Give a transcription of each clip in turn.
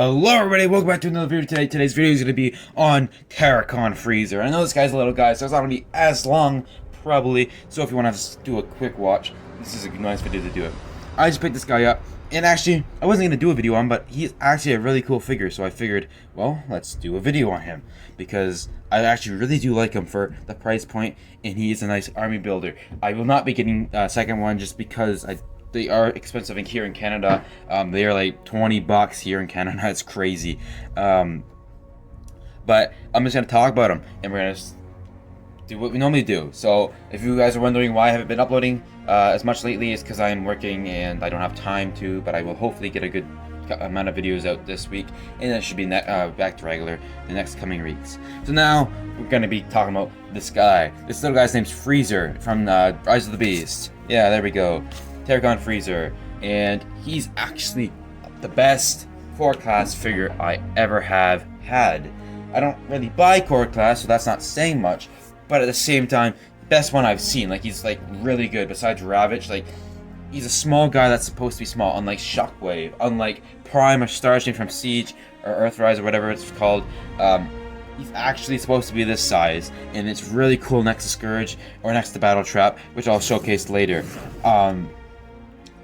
Hello everybody, welcome back to another video today. Today's video is going to be on Terrorcon Freezer. I know this guy's a little guy, so it's not going to be as long, probably. So if you want to just do a quick watch, this is a nice video to do it. I just picked this guy up, and actually, I wasn't going to do a video on him, but he's actually a really cool figure. So I figured, well, let's do a video on him. Because I actually really do like him for the price point, and he is a nice army builder. I will not be getting a second one just because they are expensive here in Canada. They are like $20 here in Canada. It's crazy. But I'm just gonna talk about them, and we're gonna do what we normally do. So if you guys are wondering why I haven't been uploading as much lately, it's because I'm working and I don't have time to. But I will hopefully get a good amount of videos out this week, and then it should be back to regular the next coming weeks. So now we're gonna be talking about this guy. This little guy's name's Freezer from Rise of the Beast. Yeah, there we go. Terrorcon Freezer, and he's actually the best core class figure I ever have had. I don't really buy core class, so that's not saying much, but at the same time, best one I've seen. Like, he's like really good. Besides Ravage, like, he's a small guy that's supposed to be small, unlike Shockwave, unlike Prime or Starscream from Siege or Earthrise or whatever it's called. He's actually supposed to be this size, and it's really cool next to Scourge or next to Battle Trap, which I'll showcase later.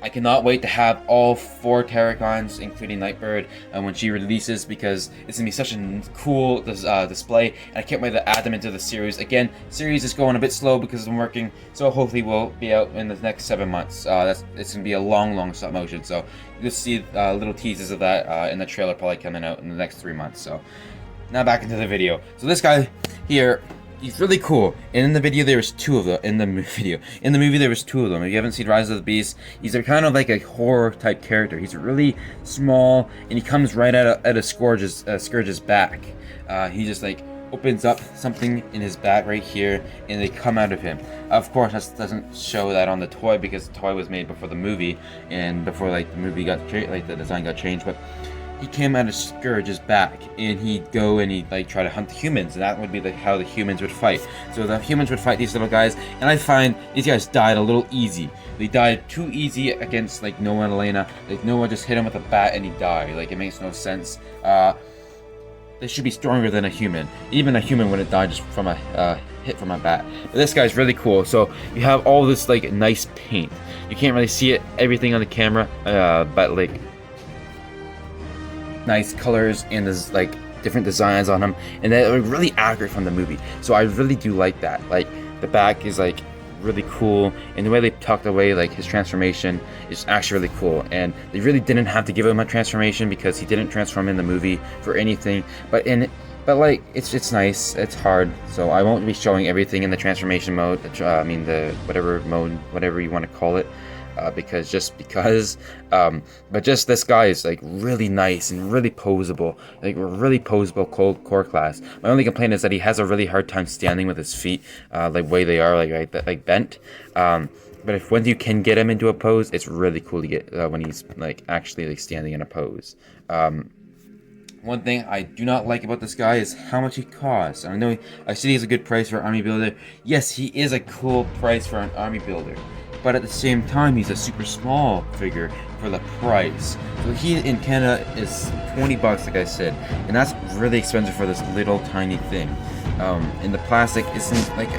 I cannot wait to have all 4 Terrorcons, including Nightbird, when she releases, because it's going to be such a cool display, and I can't wait to add them into the series. Again, series is going a bit slow because I'm working, so hopefully we'll be out in the next 7 months. It's going to be a long stop motion, so you'll see little teases of that in the trailer probably coming out in the next 3 months. So now back into the video. So this guy here, he's really cool, and in the video there was 2 of them. In the movie there was 2 of them. If you haven't seen Rise of the Beast, he's a kind of like a horror type character. He's really small, and he comes right out of Scourge's back. He just like opens up something in his back right here, and they come out of him. Of course, that doesn't show that on the toy because the toy was made before the movie, and before like the movie got the design got changed, but he came out of Scourge's back, and he'd go and he'd like try to hunt the humans, and that would be like how the humans would fight. So the humans would fight these little guys, and I find these guys died a little easy. They died too easy against like Noah and Elena. Like Noah just hit him with a bat and he died. Like, it makes no sense. They should be stronger than a human. Even a human wouldn't die just from a hit from a bat. But this guy's really cool. So you have all this like nice paint. You can't really see everything on the camera, but like nice colors, and there's like different designs on them, and they're really accurate from the movie. So I really do like that. Like, the back is like really cool, and the way they tucked away like his transformation is actually really cool. And they really didn't have to give him a transformation because he didn't transform in the movie for anything. But like it's nice. It's hard, so I won't be showing everything in the transformation mode. I mean the whatever you want to call it. But just this guy is like really nice and really posable, like really posable core class. My only complaint is that he has a really hard time standing with his feet, like way they are like bent. But once you can get him into a pose, it's really cool to get when he's like actually like standing in a pose. One thing I do not like about this guy is how much he costs. I see he's a good price for an army builder. Yes, he is a cool price for an army builder. But at the same time, he's a super small figure for the price. So he in Canada is $20, like I said, and that's really expensive for this little tiny thing. And the plastic isn't like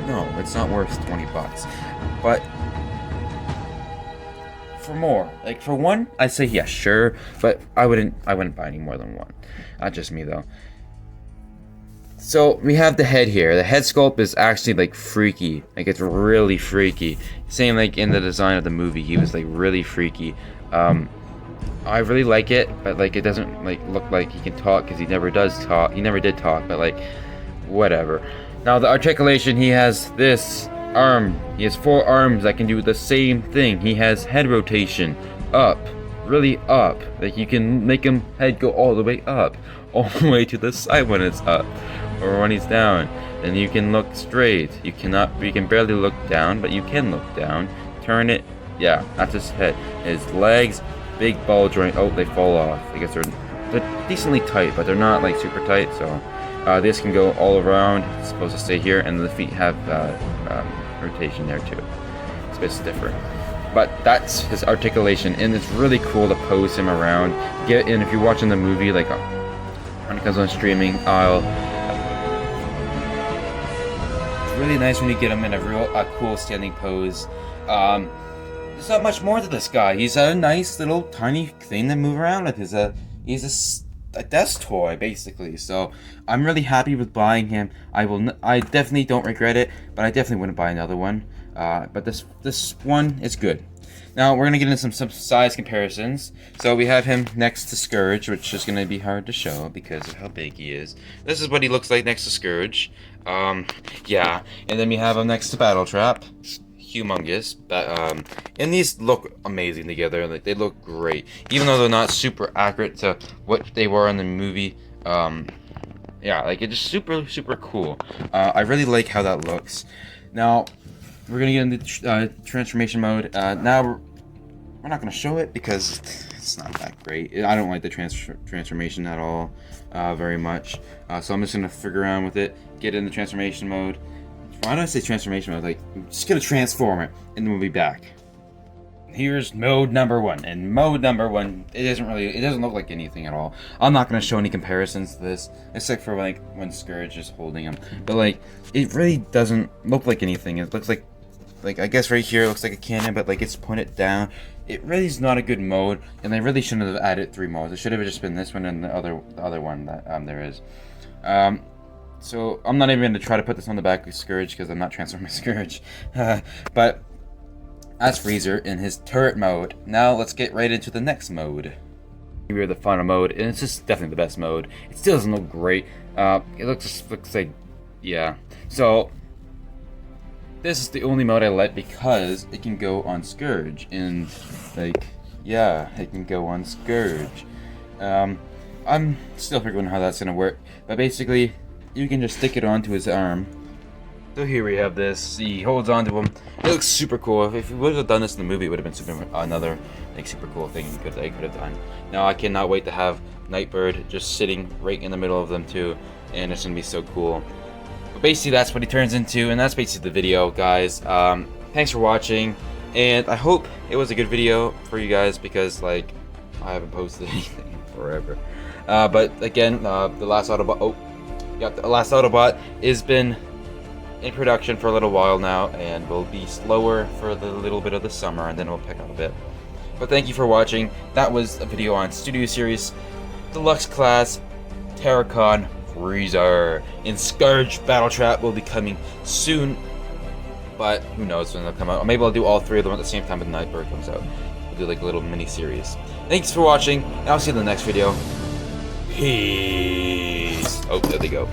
no, it's not worth $20. But for more, like for one, I'd say yeah, sure, but I wouldn't buy any more than one. Not just me though. So we have the head here. The head sculpt is actually like freaky. Like, it's really freaky. Same like in the design of the movie, he was like really freaky. I really like it, but like it doesn't like look like he can talk because he never does talk. He never did talk, but like whatever. Now the articulation, he has this arm. He has 4 arms that can do the same thing. He has head rotation up, really up. Like, you can make him head go all the way up, all the way to the side when it's up. Or when he's down, then you can look straight. You can barely look down, but you can look down. Turn it, yeah, that's his head. His legs, big ball joint. Oh, they fall off. I guess they're decently tight, but they're not like super tight. So this can go all around. It's supposed to stay here, and the feet have rotation there too. It's a bit stiffer. but that's his articulation, and it's really cool to pose him around. And if you're watching the movie, like when it comes on streaming, it's really nice when you get him in a real cool standing pose. There's not much more to this guy. He's a nice little tiny thing to move around with. He's a desk toy basically. So I'm really happy with buying him. I definitely don't regret it, but I definitely wouldn't buy another one. But this one is good. Now we're gonna get into some size comparisons. So we have him next to Scourge, which is gonna be hard to show because of how big he is. This is what he looks like next to Scourge. Yeah, and then we have him next to Battletrap. Humongous, but and these look amazing together. Like, they look great, even though they're not super accurate to what they were in the movie. Yeah, like, it's just super cool. I really like how that looks. Now we're gonna get into transformation mode. Now we're not gonna show it because it's not that great. I don't like the transformation at all, very much. So I'm just gonna figure around with it, get in the transformation mode. Why don't I say transformation mode? Like, I'm just gonna transform it, and then we'll be back. Here's mode number 1, and mode number 1, it doesn't look like anything at all. I'm not gonna show any comparisons to this, except for like when Scourge is holding him. But like, it really doesn't look like anything. It looks like I guess right here it looks like a cannon, but like it's pointed down. It really is not a good mode, and they really shouldn't have added 3 modes. It should have just been this one and the other one that there is. So I'm not even going to try to put this on the back of Scourge because I'm not transforming Scourge. But that's Freezer in his turret mode. Now let's get right into the next mode. We're the final mode, and it's just definitely the best mode. It still doesn't look great. It looks like, yeah. So this is the only mode I let because it can go on Scourge, and like, yeah, it can go on Scourge. I'm still figuring out how that's gonna work, but basically, you can just stick it onto his arm. So here we have this. He holds onto him. It looks super cool. If you would have done this in the movie, it would have been another like super cool thing they could have done. Now I cannot wait to have Nightbird just sitting right in the middle of them too, and it's gonna be so cool. But basically, that's what he turns into, and that's basically the video, guys. Thanks for watching, and I hope it was a good video for you guys because like I haven't posted anything in forever. But again, the last Autobot. Oh. Yep, the last Autobot has been in production for a little while now, and will be slower for the little bit of the summer, and then we'll pick up a bit. But thank you for watching. That was a video on Studio Series Deluxe Class Terrorcon Freezer. And Scourge Battletrap will be coming soon, but who knows when they'll come out. Or maybe I'll do all 3 of them at the same time when Nightbird comes out. We'll do like a little mini series. Thanks for watching, and I'll see you in the next video. Peace. Oh, there they go.